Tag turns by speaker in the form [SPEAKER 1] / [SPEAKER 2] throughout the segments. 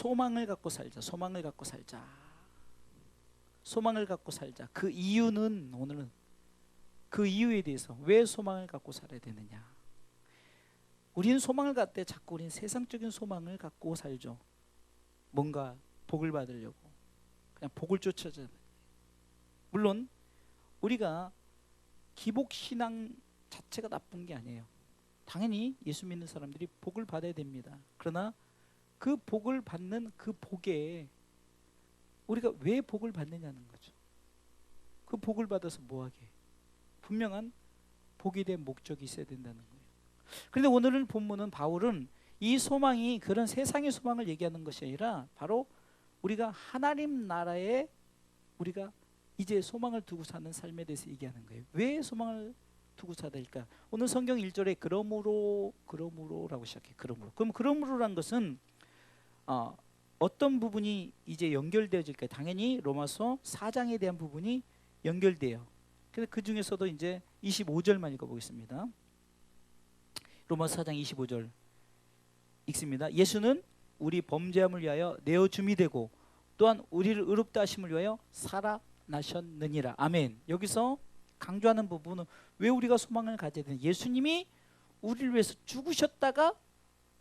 [SPEAKER 1] 소망을 갖고 살자. 소망을 갖고 살자. 소망을 갖고 살자. 그 이유는, 오늘은 그 이유에 대해서 왜 소망을 갖고 살아야 되느냐. 우리는 소망을 갖을 때 자꾸 우리는 세상적인 소망을 갖고 살죠. 뭔가 복을 받으려고 그냥 복을 쫓아져. 물론 우리가 기복신앙 자체가 나쁜 게 아니에요. 당연히 예수 믿는 사람들이 복을 받아야 됩니다. 그러나 그 복을 받는 그 복에 우리가 왜 복을 받느냐는 거죠. 그 복을 받아서 뭐하게? 분명한 복에 대한 목적이 있어야 된다는 거예요. 그런데 오늘은 본문은 바울은 이 소망이 그런 세상의 소망을 얘기하는 것이 아니라 바로 우리가 하나님 나라에 우리가 이제 소망을 두고 사는 삶에 대해서 얘기하는 거예요. 왜 소망을 두고 살아야 될까? 오늘 성경 1절에 그러므로라고 시작해. 그럼 그러므로란 것은 어떤 부분이 이제 연결되어질까요? 당연히 로마서 4장에 대한 부분이 연결돼요. 그래서 그 중에서도 이제 25절만 읽어보겠습니다. 로마서 4장 25절 읽습니다. 예수는 우리 범죄함을 위하여 내어줌이 되고 또한 우리를 의롭다 하심을 위하여 살아나셨느니라. 아멘. 여기서 강조하는 부분은 왜 우리가 소망을 가져야 되냐. 예수님이 우리를 위해서 죽으셨다가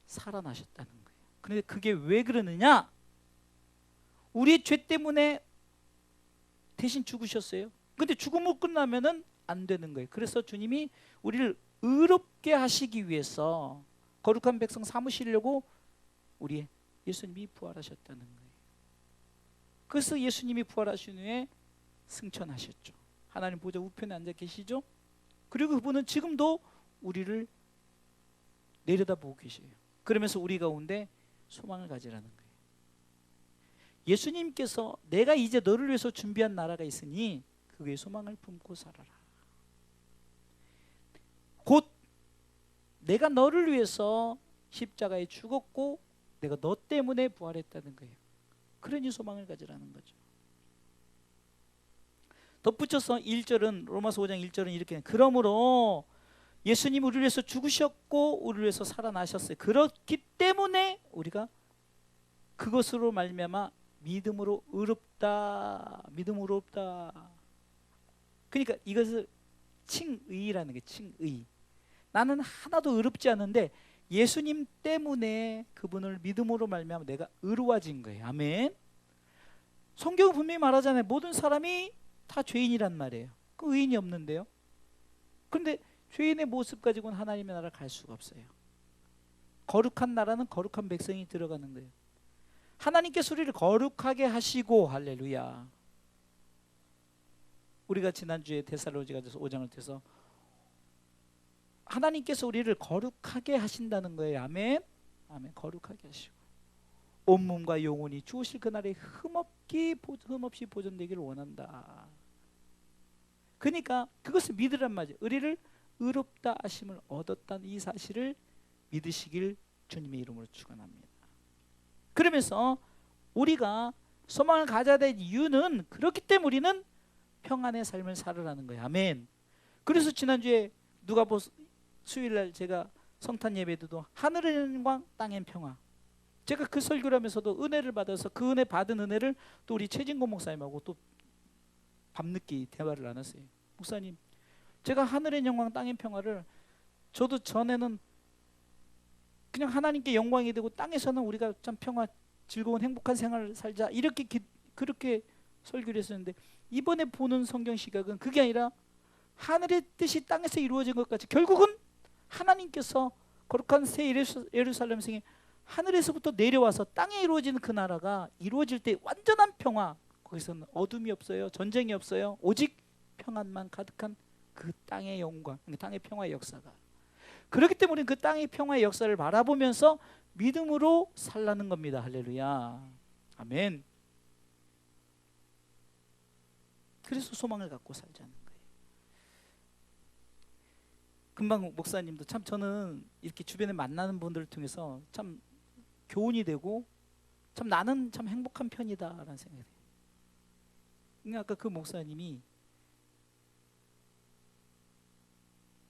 [SPEAKER 1] 살아나셨다는 거예요. 그런데 그게 왜 그러느냐? 우리의 죄 때문에 대신 죽으셨어요. 근데 죽음으로 끝나면은 안 되는 거예요. 그래서 주님이 우리를 의롭게 하시기 위해서 거룩한 백성 삼으시려고 우리 예수님이 부활하셨다는 거예요. 그래서 예수님이 부활하신 후에 승천하셨죠. 하나님 보좌 우편에 앉아 계시죠. 그리고 그분은 지금도 우리를 내려다보고 계세요. 그러면서 우리 가운데 소망을 가지라는 거예요. 예수님께서 내가 이제 너를 위해서 준비한 나라가 있으니 그게 소망을 품고 살아라. 곧 내가 너를 위해서 십자가에 죽었고 내가 너 때문에 부활했다는 거예요. 그러니 소망을 가지라는 거죠. 덧붙여서 1절은 로마서 5장 1절은 이렇게, 그러므로 예수님 우리를 위해서 죽으셨고 우리를 위해서 살아나셨어요. 그렇기 때문에 우리가 그것으로 말미암아 믿음으로 의롭다. 믿음으로 의롭다. 그러니까 이것을 칭의라는 게 칭의. 나는 하나도 의롭지 않은데 예수님 때문에 그분을 믿음으로 말미암아 내가 의로워진 거예요. 아멘. 성경은 분명히 말하잖아요. 모든 사람이 다 죄인이란 말이에요. 그 의인이 없는데요. 그런데 죄인의 모습 가지고는 하나님의 나라 갈 수가 없어요. 거룩한 나라는 거룩한 백성이 들어가는 거예요. 하나님께서 우리를 거룩하게 하시고, 할렐루야. 우리가 지난주에 데살로니가서 5장을 떼서 하나님께서 우리를 거룩하게 하신다는 거예요. 아멘. 아멘. 거룩하게 하시고 온몸과 영혼이 주오실 그날에 흠없이 보존되기를 원한다. 그러니까 그것을 믿으란 말이에요. 우리를 의롭다 하심을 얻었다는 이 사실을 믿으시길 주님의 이름으로 축원합니다. 그러면서 우리가 소망을 가져야 될 이유는 그렇기 때문에 우리는 평안의 삶을 살으라는 거예요. 아멘. 그래서 지난주에 누가복음 수요일날 제가 성탄 예배도 하늘의 영광 땅의 평화, 제가 그 설교를 하면서도 은혜를 받아서 그 은혜 받은 은혜를 또 우리 최진고 목사님하고 또 밤늦게 대화를 나눴어요. 목사님, 제가 하늘의 영광 땅의 평화를, 저도 전에는 그냥 하나님께 영광이 되고 땅에서는 우리가 참 평화, 즐거운 행복한 생활을 살자 이렇게 그렇게 설교를 했었는데, 이번에 보는 성경 시각은 그게 아니라 하늘의 뜻이 땅에서 이루어진 것 같이 결국은 하나님께서 거룩한 새 예루살렘 성에 하늘에서부터 내려와서 땅에 이루어지는 그 나라가 이루어질 때 완전한 평화, 거기서는 어둠이 없어요. 전쟁이 없어요. 오직 평안만 가득한 그 땅의 영광, 땅의 평화의 역사가. 그렇기 때문에 그 땅의 평화의 역사를 바라보면서 믿음으로 살라는 겁니다. 할렐루야. 아멘. 그래서 소망을 갖고 살자는 거예요. 금방 목사님도 참, 저는 이렇게 주변에 만나는 분들을 통해서 참 교훈이 되고 참 나는 참 행복한 편이다라는 생각이 돼요. 그러니까 아까 그 목사님이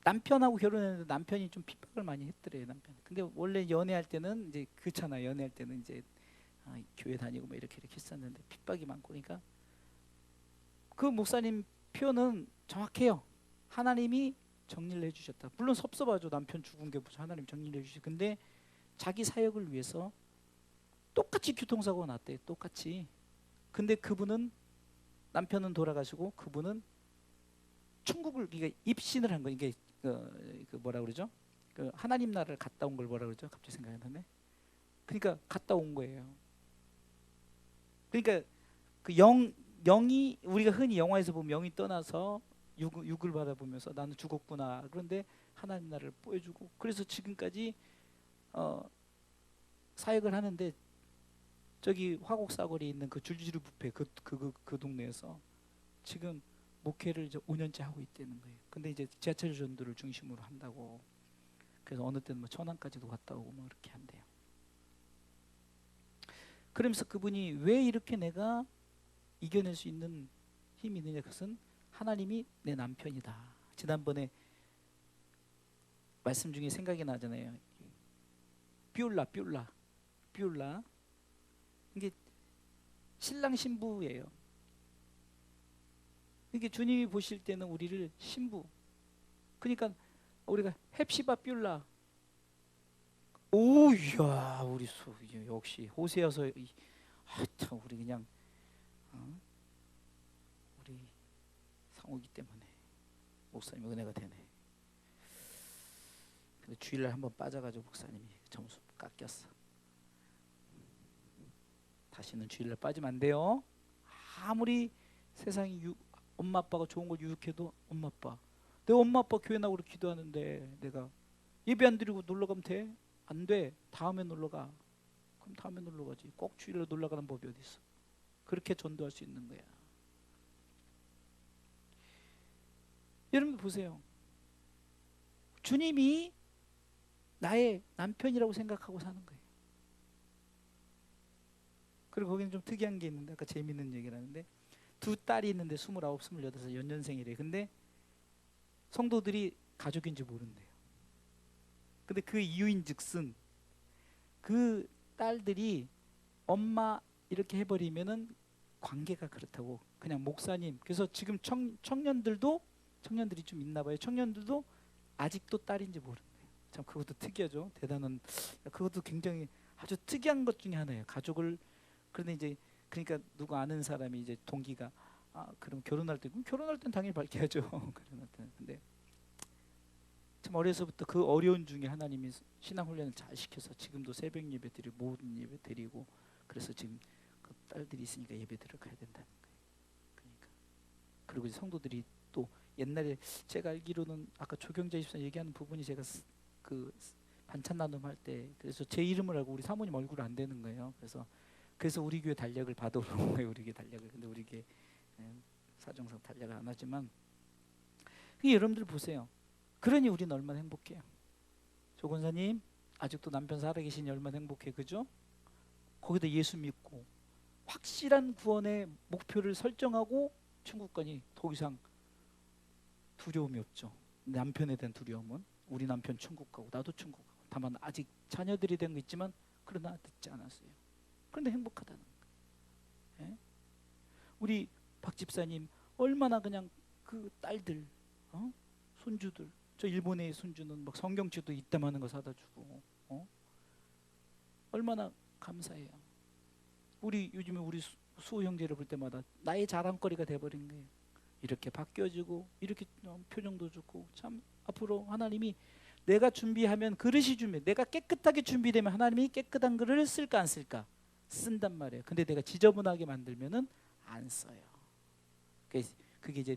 [SPEAKER 1] 남편하고 결혼했는데 남편이 좀 핍박을 많이 했더래요. 남편. 근데 원래 연애할 때는 이제 그렇잖아요. 연애할 때는 이제 교회 다니고 뭐 이렇게 했었는데 핍박이 많고, 그러니까 그 목사님 표현은 정확해요. 하나님이 정리를 해주셨다. 물론 섭섭하죠. 남편 죽은 게 무슨 하나님 정리를 해주시. 근데 자기 사역을 위해서 똑같이 교통사고가 났대요. 똑같이. 근데 그분은, 남편은 돌아가시고 그분은 천국을, 이게 입신을 한 거. 이게 그 뭐라 그러죠? 그 하나님 나라를 갔다 온 걸 뭐라 그러죠? 갑자기 생각이 나네. 그러니까 갔다 온 거예요. 그러니까 그 영이, 우리가 흔히 영화에서 보면 영이 떠나서 육을 바라보면서 나는 죽었구나. 그런데 하나님 나라를 보여주고, 그래서 지금까지 사역을 하는데, 저기 화곡사거리에 있는 그 줄지르 뷔페 그 동네에서 지금 목회를 이제 5년째 하고 있다는 거예요. 근데 이제 지하철 전도를 중심으로 한다고. 그래서 어느 때는 뭐 천안까지도 갔다 오고 뭐 이렇게 한대요. 그러면서 그분이 왜 이렇게 내가 이겨낼 수 있는 힘이 있느냐, 그것은 하나님이 내 남편이다. 지난번에 말씀 중에 생각이 나잖아요. 뷰라 이게 신랑 신부예요. 이게 주님이 보실 때는 우리를 신부, 그러니까 우리가 헵시바 뷰라. 오야, 우리 역시 호세아서, 참 우리 그냥 우리 상호기 때문에 목사님 은혜가 되네. 근데 주일날 한번 빠져가지고 목사님이 점수 깎였어. 다시는 주일날 빠지면 안 돼요. 아무리 세상이 엄마 아빠가 좋은 걸 유혹해도, 엄마 아빠, 내 엄마 아빠 교회 나오고 기도하는데 내가 예배 안 드리고 놀러 가면 돼? 안 돼. 다음에 놀러 가. 그럼 다음에 놀러 가지. 꼭 주일날 놀러 가는 법이 어디 있어? 그렇게 전도할 수 있는 거야. 여러분 보세요. 주님이 나의 남편이라고 생각하고 사는 거예요. 그리고 거기는 좀 특이한 게 있는데, 아까 재밌는 얘기를 하는데, 두 딸이 있는데 29, 28살 연년생이래. 근데 성도들이 가족인지 모른대요. 근데 그 이유인 즉슨 그 딸들이 엄마 이렇게 해버리면은 관계가 그렇다고, 그냥 목사님. 그래서 지금 청년들이 좀 있나 봐요. 청년들도 아직도 딸인지 모른대요. 참 그것도 특이하죠. 대단한, 그것도 굉장히 아주 특이한 것 중에 하나예요. 가족을. 그런데 이제 그러니까 누구 아는 사람이 이제 동기가, 그럼 결혼할 때는 당연히 밝혀야죠. 결혼할 때는. 근데 참 어려서부터 그 어려운 중에 하나님이 신앙 훈련을 잘 시켜서 지금도 새벽 예배 드리고 모든 예배 드리고, 그래서 지금 그 딸들이 있으니까 예배 들어가야 된다는 거예요. 그러니까 그리고 이제 성도들이 또 옛날에 제가 알기로는 아까 조경자 집사 얘기하는 부분이, 제가 그 반찬 나눔할 때 그래서 제 이름을 알고 우리 사모님 얼굴 안 되는 거예요. 그래서 우리 교회 달력을 받아오는 거예요. 우리 교회 달력을. 근데 우리 교회 사정상 달력을 안 하지만, 여러분들 보세요. 그러니 우리는 얼마나 행복해요. 조 권사님 아직도 남편 살아계시니 얼마나 행복해, 그죠? 거기다 예수 믿고 확실한 구원의 목표를 설정하고 천국 가니 더 이상 두려움이 없죠. 남편에 대한 두려움은, 우리 남편 천국 가고 나도 천국 가고, 다만 아직 자녀들이 된 거 있지만 그러나 듣지 않았어요. 그런데 행복하다는 거예요. 예? 우리 박 집사님 얼마나 그냥 그 딸들, 손주들, 저 일본의 손주는 막 성경책도 이따만한 거 사다 주고, 얼마나 감사해요. 우리 요즘에 우리 수호 형제를 볼 때마다 나의 자랑거리가 돼버린 거예요. 이렇게 바뀌어지고, 이렇게 표정도 좋고. 참 앞으로 하나님이, 내가 준비하면 그릇이 준비, 내가 깨끗하게 준비되면 하나님이 깨끗한 그릇을 쓸까 안 쓸까? 쓴단 말이에요. 근데 내가 지저분하게 만들면은 안 써요. 그게 이제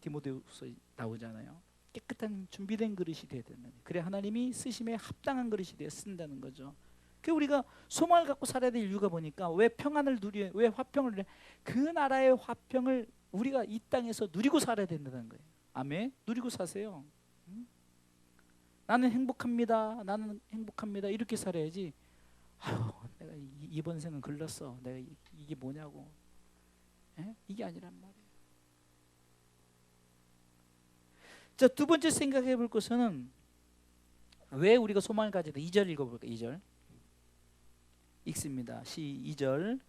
[SPEAKER 1] 디모데후서에 나오잖아요. 깨끗한 준비된 그릇이 되어야 된다. 그래 하나님이 쓰심에 합당한 그릇이 되어 쓴다는 거죠. 그 우리가 소망을 갖고 살아야 될 이유가 보니까, 왜 평안을 누려, 왜 화평을 누려, 그 나라의 화평을 우리가 이 땅에서 누리고 살아야 된다는 거예요. 아멘. 누리고 사세요. 나는 행복합니다. 나는 행복합니다. 이렇게 살아야지. 아유, 내가 이번 생은 글렀어. 내가 이게 뭐냐고. 이게 아니란 말이에요. 자, 두 번째 생각해 볼 것은, 왜 우리가 소망을 가져야 돼? 2절 읽어볼까요? 2절. 읽습니다. 2절.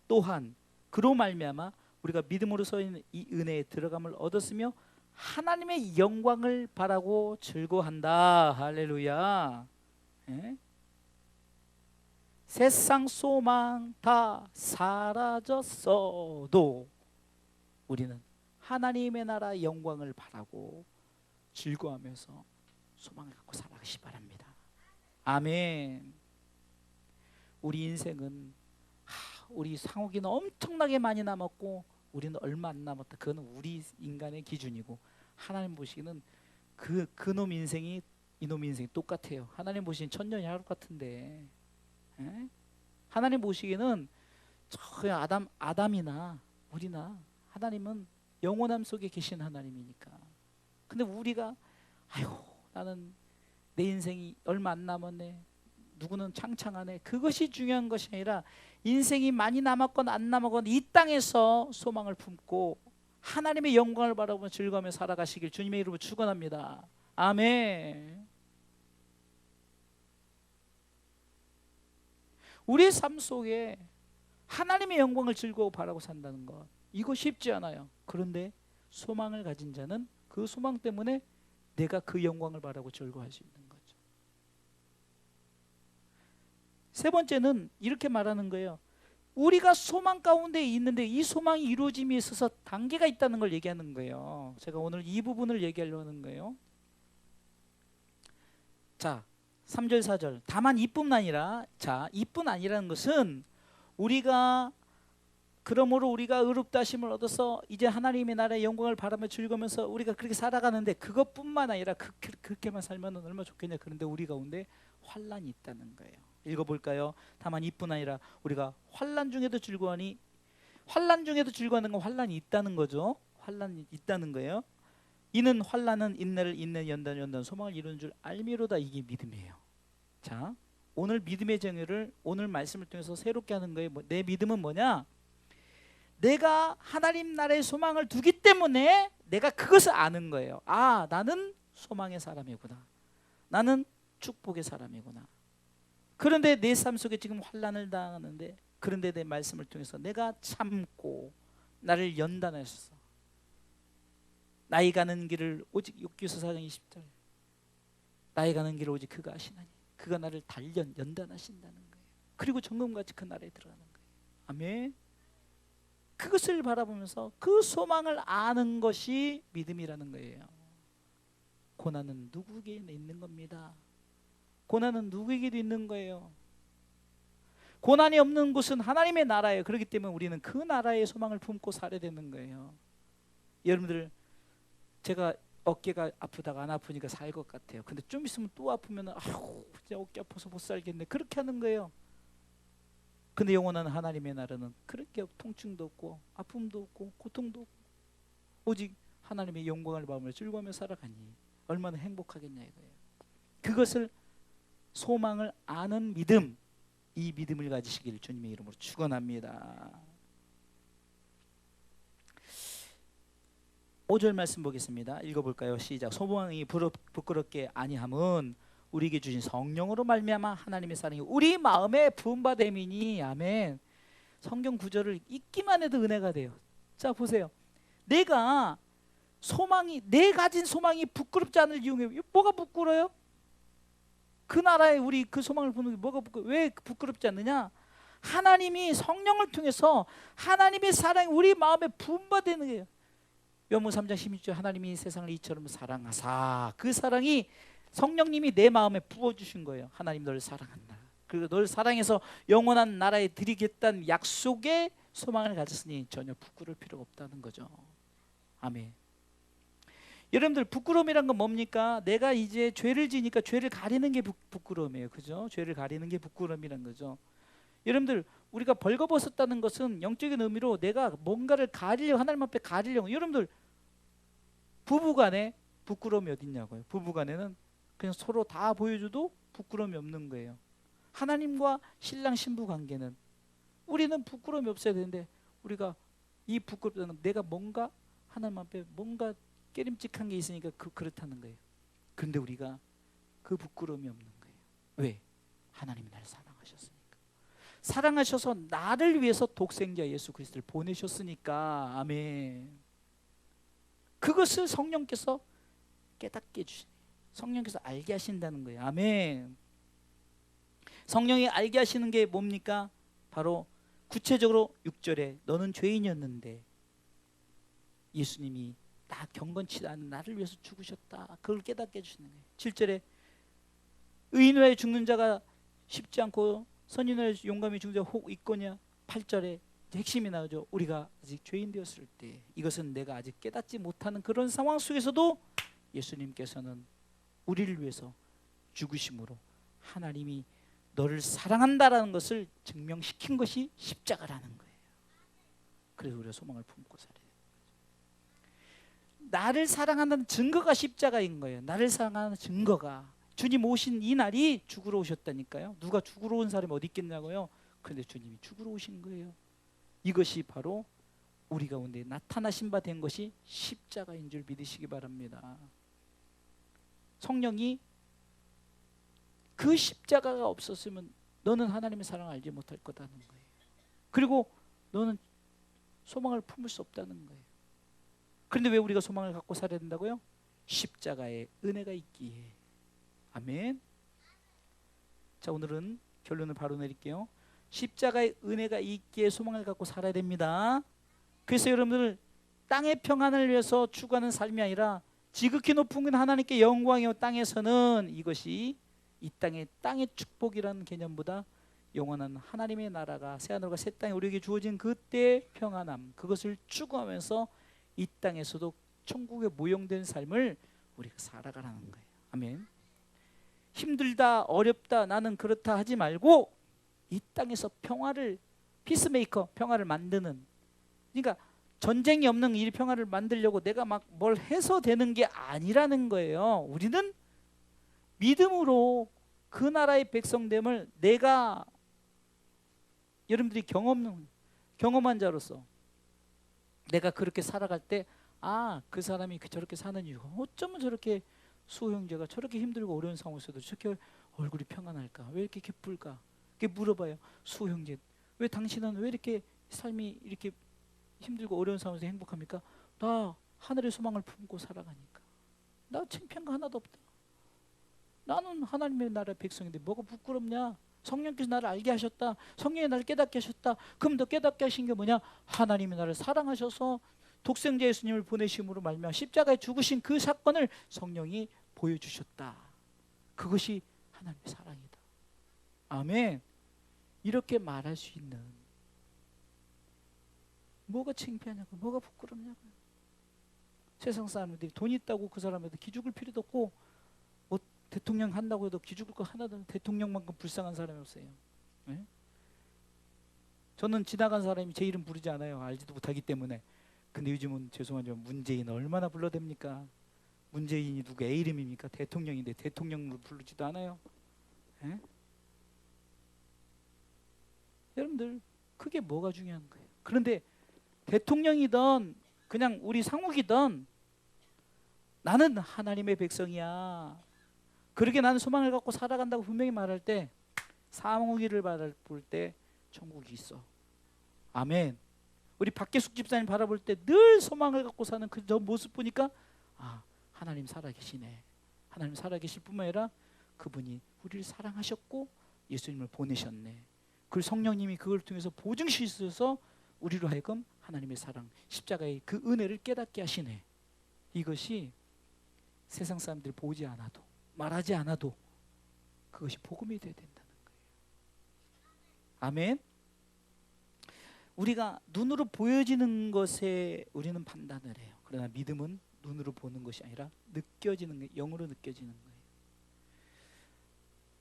[SPEAKER 1] 또한 그로 말미암아 우리가 믿음으로써 이 은혜에 들어감을 얻었으며 하나님의 영광을 바라고 즐거워한다. 할렐루야. 예? 세상 소망 다 사라졌어도 우리는 하나님의 나라 영광을 바라고 즐거워하면서 소망을 갖고 살아가시 바랍니다. 아멘. 우리 인생은 우리 상욱이는 엄청나게 많이 남았고 우리는 얼마 안 남았다. 그건 우리 인간의 기준이고 하나님 보시기는 그놈 인생이 이놈 인생이 똑같아요. 하나님 보시기엔 천년이 하루 같은데, 에? 하나님 보시기에는 그냥 아담이나 우리나 하나님은 영원함 속에 계신 하나님이니까. 근데 우리가 아이고 나는 내 인생이 얼마 안 남았네, 누구는 창창하네, 그것이 중요한 것이 아니라 인생이 많이 남았건 안 남았건 이 땅에서 소망을 품고 하나님의 영광을 바라보며 즐거우며 살아가시길 주님의 이름으로 축원합니다. 아멘. 우리의 삶 속에 하나님의 영광을 즐거워 바라고 산다는 것, 이거 쉽지 않아요. 그런데 소망을 가진 자는 그 소망 때문에 내가 그 영광을 바라고 즐거워할 수 있는 거죠. 세 번째는 이렇게 말하는 거예요. 우리가 소망 가운데 있는데 이 소망이 이루어짐에 있어서 단계가 있다는 걸 얘기하는 거예요. 제가 오늘 이 부분을 얘기하려고 하는 거예요. 자, 3절 4절. 다만 이뿐 아니라, 자, 이뿐 아니라는 것은 우리가 그러므로 우리가 의롭다 하심을 얻어서 이제 하나님의 나라의 영광을 바라며 즐거우면서 우리가 그렇게 살아가는데 그것뿐만 아니라 그렇게만 살면 얼마나 좋겠냐. 그런데 우리 가운데 환난이 있다는 거예요. 읽어볼까요? 다만 이뿐 아니라 우리가 환난 중에도 즐거워하니, 환난 중에도 즐거워하는 건 환난이 있다는 거죠. 환난이 있다는 거예요. 이는 환난은 인내를, 인내 연단 소망을 이루는 줄 알미로다. 이게 믿음이에요. 자, 오늘 믿음의 정의를 오늘 말씀을 통해서 새롭게 하는 거예요. 내 믿음은 뭐냐? 내가 하나님 나라의 소망을 두기 때문에 내가 그것을 아는 거예요. 아, 나는 소망의 사람이구나. 나는 축복의 사람이구나. 그런데 내 삶 속에 지금 환난을 당하는데, 그런데 내 말씀을 통해서 내가 참고 나를 연단하셔서 나이 가는 길을 오직 욥기서 4장 20절, 나이 가는 길을 오직 그가 아시나니 그가 나를 연단하신다는 거예요. 그리고 정금같이 그 나라에 들어가는 거예요. 아멘. 그것을 바라보면서 그 소망을 아는 것이 믿음이라는 거예요. 고난은 누구에게 있는 겁니다. 고난은 누구에게도 있는 거예요. 고난이 없는 곳은 하나님의 나라예요. 그렇기 때문에 우리는 그 나라의 소망을 품고 살아야 되는 거예요. 여러분들, 제가 어깨가 아프다가 안 아프니까 살 것 같아요. 근데 좀 있으면 또 아프면 아유 진짜 어깨 아파서 못 살겠네, 그렇게 하는 거예요. 근데 영원한 하나님의 나라는 그렇게 통증도 없고 아픔도 없고 고통도 없고 오직 하나님의 영광을 바라보며 즐거우며 살아가니 얼마나 행복하겠냐 이거예요. 그것을 소망을 아는 믿음, 이 믿음을 가지시길 주님의 이름으로 축원합니다. 5절 말씀 보겠습니다. 읽어볼까요? 시작. 소망이 부끄럽게 아니함은 우리에게 주신 성령으로 말미암아 하나님의 사랑이 우리 마음에 부음받음이니. 아멘. 성경 구절을 읽기만 해도 은혜가 돼요. 자, 보세요. 내가 가진 소망이 부끄럽지 않을 이유가 뭐가 부끄러워요? 그 나라에 우리 그 소망을 보는 게 뭐가 왜 부끄럽지 않느냐? 하나님이 성령을 통해서 하나님의 사랑이 우리 마음에 부음받는 거예요. 요한복음 3장 16절, 하나님이 세상을 이처럼 사랑하사, 그 사랑이 성령님이 내 마음에 부어주신 거예요. 하나님 너를 사랑한다. 그리고 너를 사랑해서 영원한 나라에 드리겠다는 약속의 소망을 가졌으니 전혀 부끄러울 필요가 없다는 거죠. 아멘. 여러분들, 부끄러움이란 건 뭡니까? 내가 이제 죄를 지니까 죄를 가리는 게 부끄러움이에요. 그죠? 죄를 가리는 게 부끄러움이란 거죠. 여러분들, 우리가 벌거벗었다는 것은 영적인 의미로 내가 뭔가를 가리려고, 하나님 앞에 가리려고. 여러분들, 부부간에 부끄러움이 어디 있냐고요. 부부간에는 그냥 서로 다 보여줘도 부끄러움이 없는 거예요. 하나님과 신랑 신부 관계는 우리는 부끄러움이 없어야 되는데, 우리가 이 부끄럽다는, 내가 뭔가 하나님 앞에 뭔가 깨림직한 게 있으니까 그렇다는 거예요. 그런데 우리가 그 부끄러움이 없는 거예요. 왜? 하나님이 나를 사랑하셨으니까. 사랑하셔서 나를 위해서 독생자 예수 그리스도를 보내셨으니까. 아멘. 그것을 성령께서 깨닫게 해주시네. 성령께서 알게 하신다는 거예요. 아멘. 성령이 알게 하시는 게 뭡니까? 바로 구체적으로 6절에 너는 죄인이었는데 예수님이 나 경건치 않은 나를 위해서 죽으셨다. 그걸 깨닫게 해주시는 거예요. 7절에 의인을 위하여 죽는 자가 쉽지 않고 선인을 위하여 용감히 죽는 자가 혹 있거냐. 8절에 핵심이 나오죠. 우리가 아직 죄인 되었을 때, 이것은 내가 아직 깨닫지 못하는 그런 상황 속에서도 예수님께서는 우리를 위해서 죽으심으로 하나님이 너를 사랑한다라는 것을 증명시킨 것이 십자가라는 거예요. 그래서 우리가 소망을 품고 살아야 돼요. 나를 사랑한다는 증거가 십자가인 거예요. 나를 사랑하는 증거가. 주님 오신 이 날이 죽으러 오셨다니까요. 누가 죽으러 온 사람이 어디 있겠냐고요. 그런데 주님이 죽으러 오신 거예요. 이것이 바로 우리 가운데 나타나신 바 된 것이 십자가인 줄 믿으시기 바랍니다. 성령이 그 십자가가 없었으면 너는 하나님의 사랑을 알지 못할 거다는 거예요. 그리고 너는 소망을 품을 수 없다는 거예요. 그런데 왜 우리가 소망을 갖고 살아야 된다고요? 십자가의 은혜가 있기에. 아멘. 자, 오늘은 결론을 바로 내릴게요. 십자가의 은혜가 있기에 소망을 갖고 살아야 됩니다. 그래서 여러분들 땅의 평안을 위해서 추구하는 삶이 아니라 지극히 높은 하나님께 영광이요, 땅에서는 이것이 이 땅의 축복이라는 개념보다 영원한 하나님의 나라가 새하늘과 새 땅에 우리에게 주어진 그때의 평안함, 그것을 추구하면서 이 땅에서도 천국에 모형된 삶을 우리가 살아가라는 거예요. 아멘. 힘들다, 어렵다, 나는 그렇다 하지 말고 이 땅에서 평화를, 피스메이커, 평화를 만드는, 그러니까 전쟁이 없는 이 평화를 만들려고 내가 막 뭘 해서 되는 게 아니라는 거예요. 우리는 믿음으로 그 나라의 백성됨을 내가, 여러분들이 경험한 자로서 내가 그렇게 살아갈 때, 아, 그 사람이 저렇게 사는 이유가 어쩌면 저렇게 수호형제가 저렇게 힘들고 어려운 상황에서도 저렇게 얼굴이 평안할까? 왜 이렇게 기쁠까? 이렇게 물어봐요. 수호형제, 왜 당신은 왜 이렇게 삶이 이렇게 힘들고 어려운 상황에서 행복합니까? 나 하늘의 소망을 품고 살아가니까. 나 창피한 거 하나도 없다. 나는 하나님의 나라의 백성인데 뭐가 부끄럽냐? 성령께서 나를 알게 하셨다. 성령이 나를 깨닫게 하셨다. 그럼 더 깨닫게 하신 게 뭐냐? 하나님이 나를 사랑하셔서 독생자 예수님을 보내심으로 말미암아 십자가에 죽으신 그 사건을 성령이 보여주셨다. 그것이 하나님의 사랑이다. 아멘. 이렇게 말할 수 있는, 뭐가 창피하냐고, 뭐가 부끄럽냐고요. 세상 사람들이 돈 있다고 그 사람한테 기죽을 필요도 없고, 뭐 대통령 한다고 해도 기죽을 거 하나도, 대통령만큼 불쌍한 사람이 없어요. 네? 저는 지나간 사람이 제 이름 부르지 않아요. 알지도 못하기 때문에. 근데 요즘은 죄송하지만 문재인 얼마나 불러댑니까? 문재인이 누구 애 이름입니까? 대통령인데 대통령으로 부르지도 않아요. 네? 여러분들 그게 뭐가 중요한 거예요? 그런데 대통령이든 그냥 우리 상욱이든 나는 하나님의 백성이야. 그렇게 나는 소망을 갖고 살아간다고 분명히 말할 때, 상욱이를 바라볼 때 천국이 있어. 아멘. 우리 박계숙 집사님 바라볼 때 늘 소망을 갖고 사는 그 저 모습 보니까, 아, 하나님 살아계시네. 하나님 살아계실 뿐만 아니라 그분이 우리를 사랑하셨고 예수님을 보내셨네. 그 성령님이 그걸 통해서 보증시켜서 우리로 하여금 하나님의 사랑, 십자가의 그 은혜를 깨닫게 하시네. 이것이 세상 사람들이 보지 않아도, 말하지 않아도 그것이 복음이 되어야 된다는 거예요. 아멘. 우리가 눈으로 보여지는 것에 우리는 판단을 해요. 그러나 믿음은 눈으로 보는 것이 아니라 느껴지는 거예요. 영으로 느껴지는 거예요.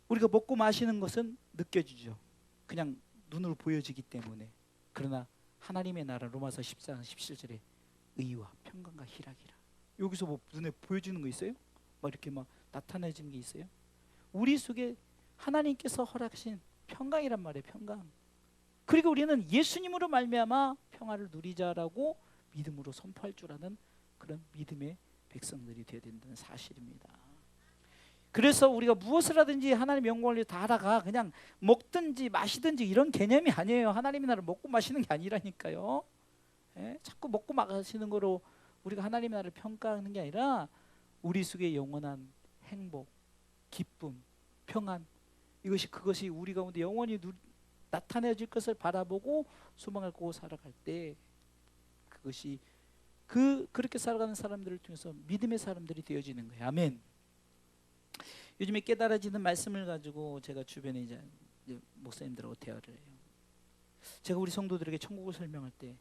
[SPEAKER 1] 우리가 먹고 마시는 것은 느껴지죠. 그냥 눈으로 보여지기 때문에. 그러나 하나님의 나라, 로마서 14장 17절에 의와 평강과 희락이라. 여기서 뭐 눈에 보여지는 거 있어요? 막 이렇게 막 나타내지는 게 있어요? 우리 속에 하나님께서 허락하신 평강이란 말이에요. 평강. 그리고 우리는 예수님으로 말미암아 평화를 누리자라고 믿음으로 선포할 줄 아는 그런 믿음의 백성들이 되어야 된다는 사실입니다. 그래서 우리가 무엇을 하든지 하나님 영광을 위해 다 하다가 그냥 먹든지 마시든지 이런 개념이 아니에요. 하나님의 나라를 먹고 마시는 게 아니라니까요. 예? 자꾸 먹고 마시는 거로 우리가 하나님의 나라를 평가하는 게 아니라 우리 속에 영원한 행복, 기쁨, 평안, 그것이 우리 가운데 영원히 나타내질 것을 바라보고 소망을 갖고 살아갈 때, 그것이 그렇게 살아가는 사람들을 통해서 믿음의 사람들이 되어지는 거예요. 아멘. 요즘에 깨달아지는 말씀을 가지고 제가 주변에 이제 목사님들하고 대화를 해요. 제가 우리 성도들에게 천국을 설명할 때,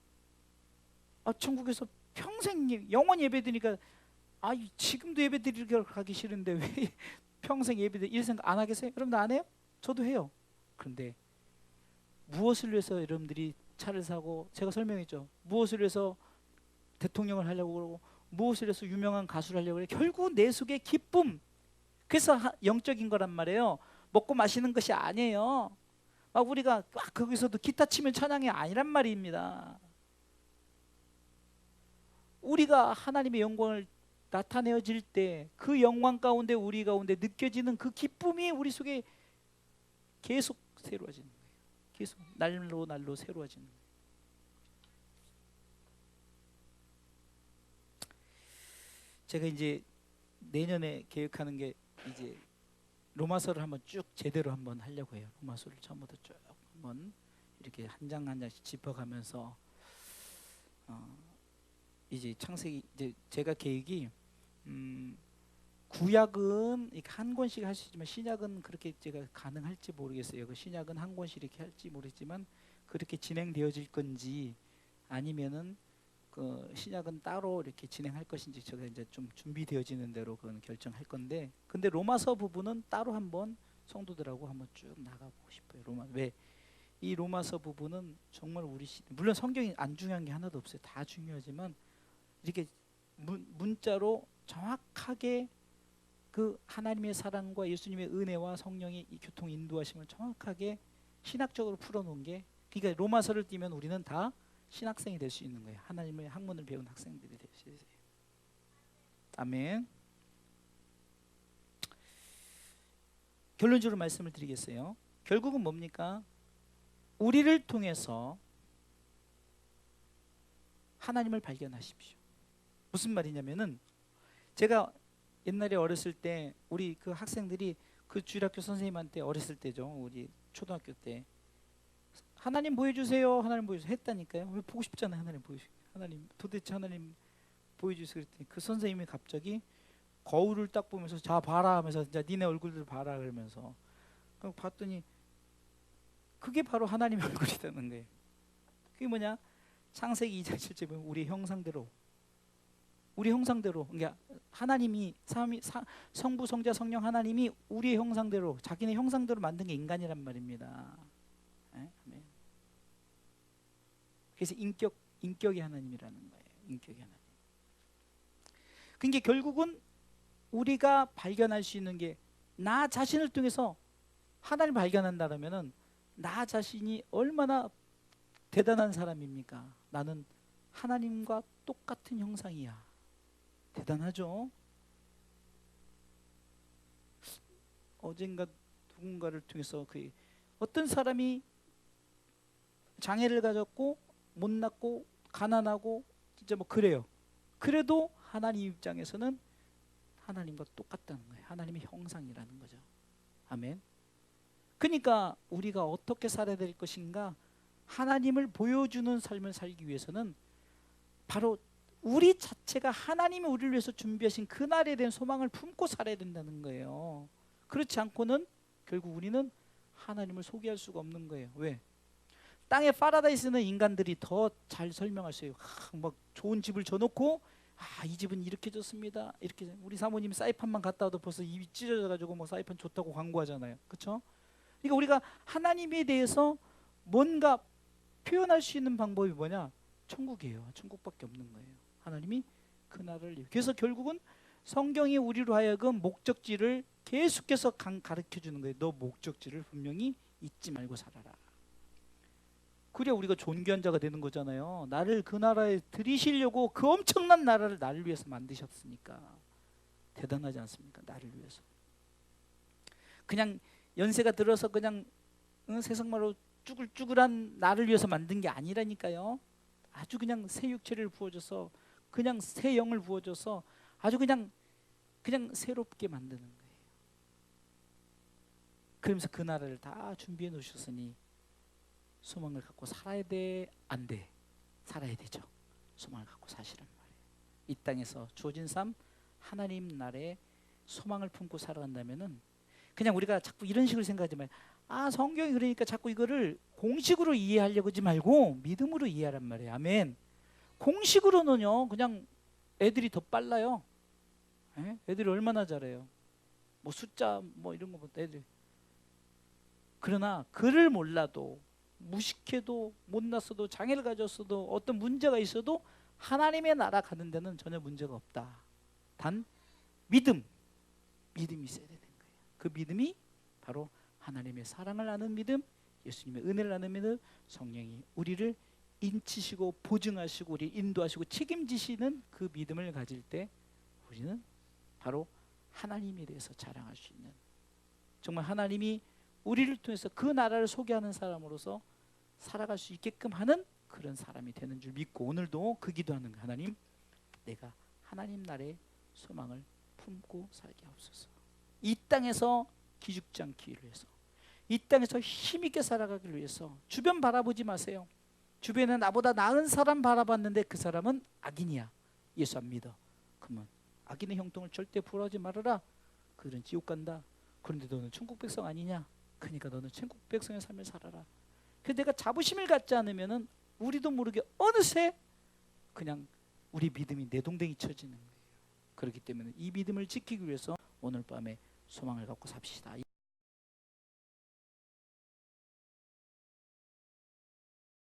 [SPEAKER 1] 천국에서 평생 영원히 예배드리니까 지금도 예배드리러 가기 싫은데 왜 평생 예배드리 이런 생각 안 하겠어요? 여러분들 안 해요? 저도 해요. 그런데 무엇을 위해서 여러분들이 차를 사고, 제가 설명했죠. 무엇을 위해서 대통령을 하려고 그러고, 무엇을 위해서 유명한 가수를 하려고 그래. 결국 내 속에 기쁨, 그래서 영적인 거란 말이에요. 먹고 마시는 것이 아니에요. 막 우리가 거기서도 기타 치면 찬양이 아니란 말입니다. 우리가 하나님의 영광을 나타내어질 때 그 영광 가운데 우리 가운데 느껴지는 그 기쁨이 우리 속에 계속 새로워지는 거예요. 계속 날로 새로워지는 거예요. 제가 이제 내년에 계획하는 게 이제 로마서를 한번 쭉 제대로 한번 하려고 해요. 로마서를 처음부터 쭉 한번 이렇게 한 장 한 장씩 짚어가면서 이제 창세기, 이제 제가 계획이 구약은 한 권씩 할 수 있지만 신약은 그렇게 제가 가능할지 모르겠어요. 그 신약은 한 권씩 이렇게 할지 모르겠지만 그렇게 진행되어질 건지, 아니면은 그 신약은 따로 이렇게 진행할 것인지 제가 이제 좀 준비되어지는 대로 그건 결정할 건데, 근데 로마서 부분은 따로 한번 성도들하고 한번 쭉 나가보고 싶어요. 왜? 이 로마서 부분은 정말 물론 성경이 안 중요한 게 하나도 없어요. 다 중요하지만 이렇게 문자로 정확하게 그 하나님의 사랑과 예수님의 은혜와 성령의 이 교통 인도하심을 정확하게 신학적으로 풀어놓은 게, 그러니까 로마서를 띄면 우리는 다 신학생이 될 수 있는 거예요. 하나님의 학문을 배운 학생들이 될 수 있어요. 아멘. 결론적으로 말씀을 드리겠어요. 결국은 뭡니까? 우리를 통해서 하나님을 발견하십시오. 무슨 말이냐면은, 제가 옛날에 어렸을 때 우리 그 학생들이 그 주일학교 선생님한테, 어렸을 때죠, 우리 초등학교 때 하나님 보여주세요, 하나님 보여주세요 했다니까요. 왜? 보고 싶잖아요. 하나님 보여주세요. 하나님 도대체 하나님 보여주세요 그랬더니 그 선생님이 갑자기 거울을 딱 보면서 자 봐라 하면서, 자 니네 얼굴들 봐라 그러면서 봤더니 그게 바로 하나님의 얼굴이라는 거예요. 그게 뭐냐? 창세기 2장 7절에 보면 우리 형상대로, 그러니까 하나님이 성부 성자 성령 하나님이 우리의 형상대로, 자기네 형상대로 만든 게 인간이란 말입니다. 아멘. 그래서 인격의 하나님이라는 거예요. 인격의 하나님. 그러니까 결국은 우리가 발견할 수 있는 게, 나 자신을 통해서 하나님을 발견한다면은 나 자신이 얼마나 대단한 사람입니까? 나는 하나님과 똑같은 형상이야. 대단하죠? 어젠가 누군가를 통해서 어떤 사람이 장애를 가졌고 못났고 가난하고 진짜 뭐 그래요. 그래도 하나님 입장에서는 하나님과 똑같다는 거예요. 하나님의 형상이라는 거죠. 아멘. 그러니까 우리가 어떻게 살아야 될 것인가, 하나님을 보여주는 삶을 살기 위해서는 바로 우리 자체가 하나님이 우리를 위해서 준비하신 그날에 대한 소망을 품고 살아야 된다는 거예요. 그렇지 않고는 결국 우리는 하나님을 소개할 수가 없는 거예요. 왜? 땅에 파라다이스는 인간들이 더 잘 설명할 수 있어요. 막 좋은 집을 줘놓고 이 집은 이렇게 좋습니다. 이렇게 우리 사모님 사이판만 갔다 와도 벌써 입이 찢어져가지고 뭐 사이판 좋다고 광고하잖아요. 그렇죠? 그러니까 우리가 하나님에 대해서 뭔가 표현할 수 있는 방법이 뭐냐? 천국이에요. 천국밖에 없는 거예요. 하나님이 그날을. 그래서 결국은 성경이 우리로 하여금 목적지를 계속해서 가르쳐 주는 거예요. 너 목적지를 분명히 잊지 말고 살아라. 그래야 우리가 존귀한 자가 되는 거잖아요. 나를 그 나라에 들이시려고 그 엄청난 나라를 나를 위해서 만드셨으니까. 대단하지 않습니까? 나를 위해서. 그냥 연세가 들어서 그냥 세상말로 쭈글쭈글한 나를 위해서 만든 게 아니라니까요. 아주 그냥 새 육체를 부어줘서, 그냥 새 영을 부어줘서 아주 그냥 새롭게 만드는 거예요. 그러면서 그 나라를 다 준비해 놓으셨으니 소망을 갖고 살아야 돼, 안 돼? 살아야 되죠. 소망을 갖고 사시란 말이에요. 이 땅에서 주어진 삶, 하나님 나라에 소망을 품고 살아간다면은, 그냥 우리가 자꾸 이런 식으로 생각하지 말고, 성경이 그러니까 자꾸 이거를 공식으로 이해하려고 하지 말고 믿음으로 이해하란 말이에요. 아멘. 공식으로는요, 그냥 애들이 더 빨라요. 애들이 얼마나 잘해요. 뭐 숫자 뭐 이런 거보다 애들. 그러나 글을 몰라도, 무식해도, 못났어도, 장애를 가졌어도, 어떤 문제가 있어도 하나님의 나라 가는 데는 전혀 문제가 없다. 단 믿음이 있어야 되는 거예요. 그 믿음이 바로 하나님의 사랑을 아는 믿음, 예수님의 은혜를 아는 믿음, 성령이 우리를 인치시고 보증하시고 우리 인도하시고 책임지시는 그 믿음을 가질 때 우리는 바로 하나님에 대해서 자랑할 수 있는, 정말 하나님이 우리를 통해서 그 나라를 소개하는 사람으로서 살아갈 수 있게끔 하는 그런 사람이 되는 줄 믿고, 오늘도 그 기도하는 거예요. 하나님, 내가 하나님 나라의 소망을 품고 살게 하옵소서. 이 땅에서 기죽지 않기 위해서, 이 땅에서 힘있게 살아가기 위해서 주변 바라보지 마세요. 주변에 나보다 나은 사람 바라봤는데 그 사람은 악인이야, 예수 안 믿어. 그러면 악인의 형통을 절대 부러워하지 말아라. 그들은 지옥 간다. 그런데 너는 천국 백성 아니냐? 그러니까 너는 천국 백성의 삶을 살아라. 그래서 내가 자부심을 갖지 않으면은 우리도 모르게 어느새 그냥 우리 믿음이 내동댕이 쳐지는 거예요. 그렇기 때문에 이 믿음을 지키기 위해서 오늘 밤에 소망을 갖고 삽시다.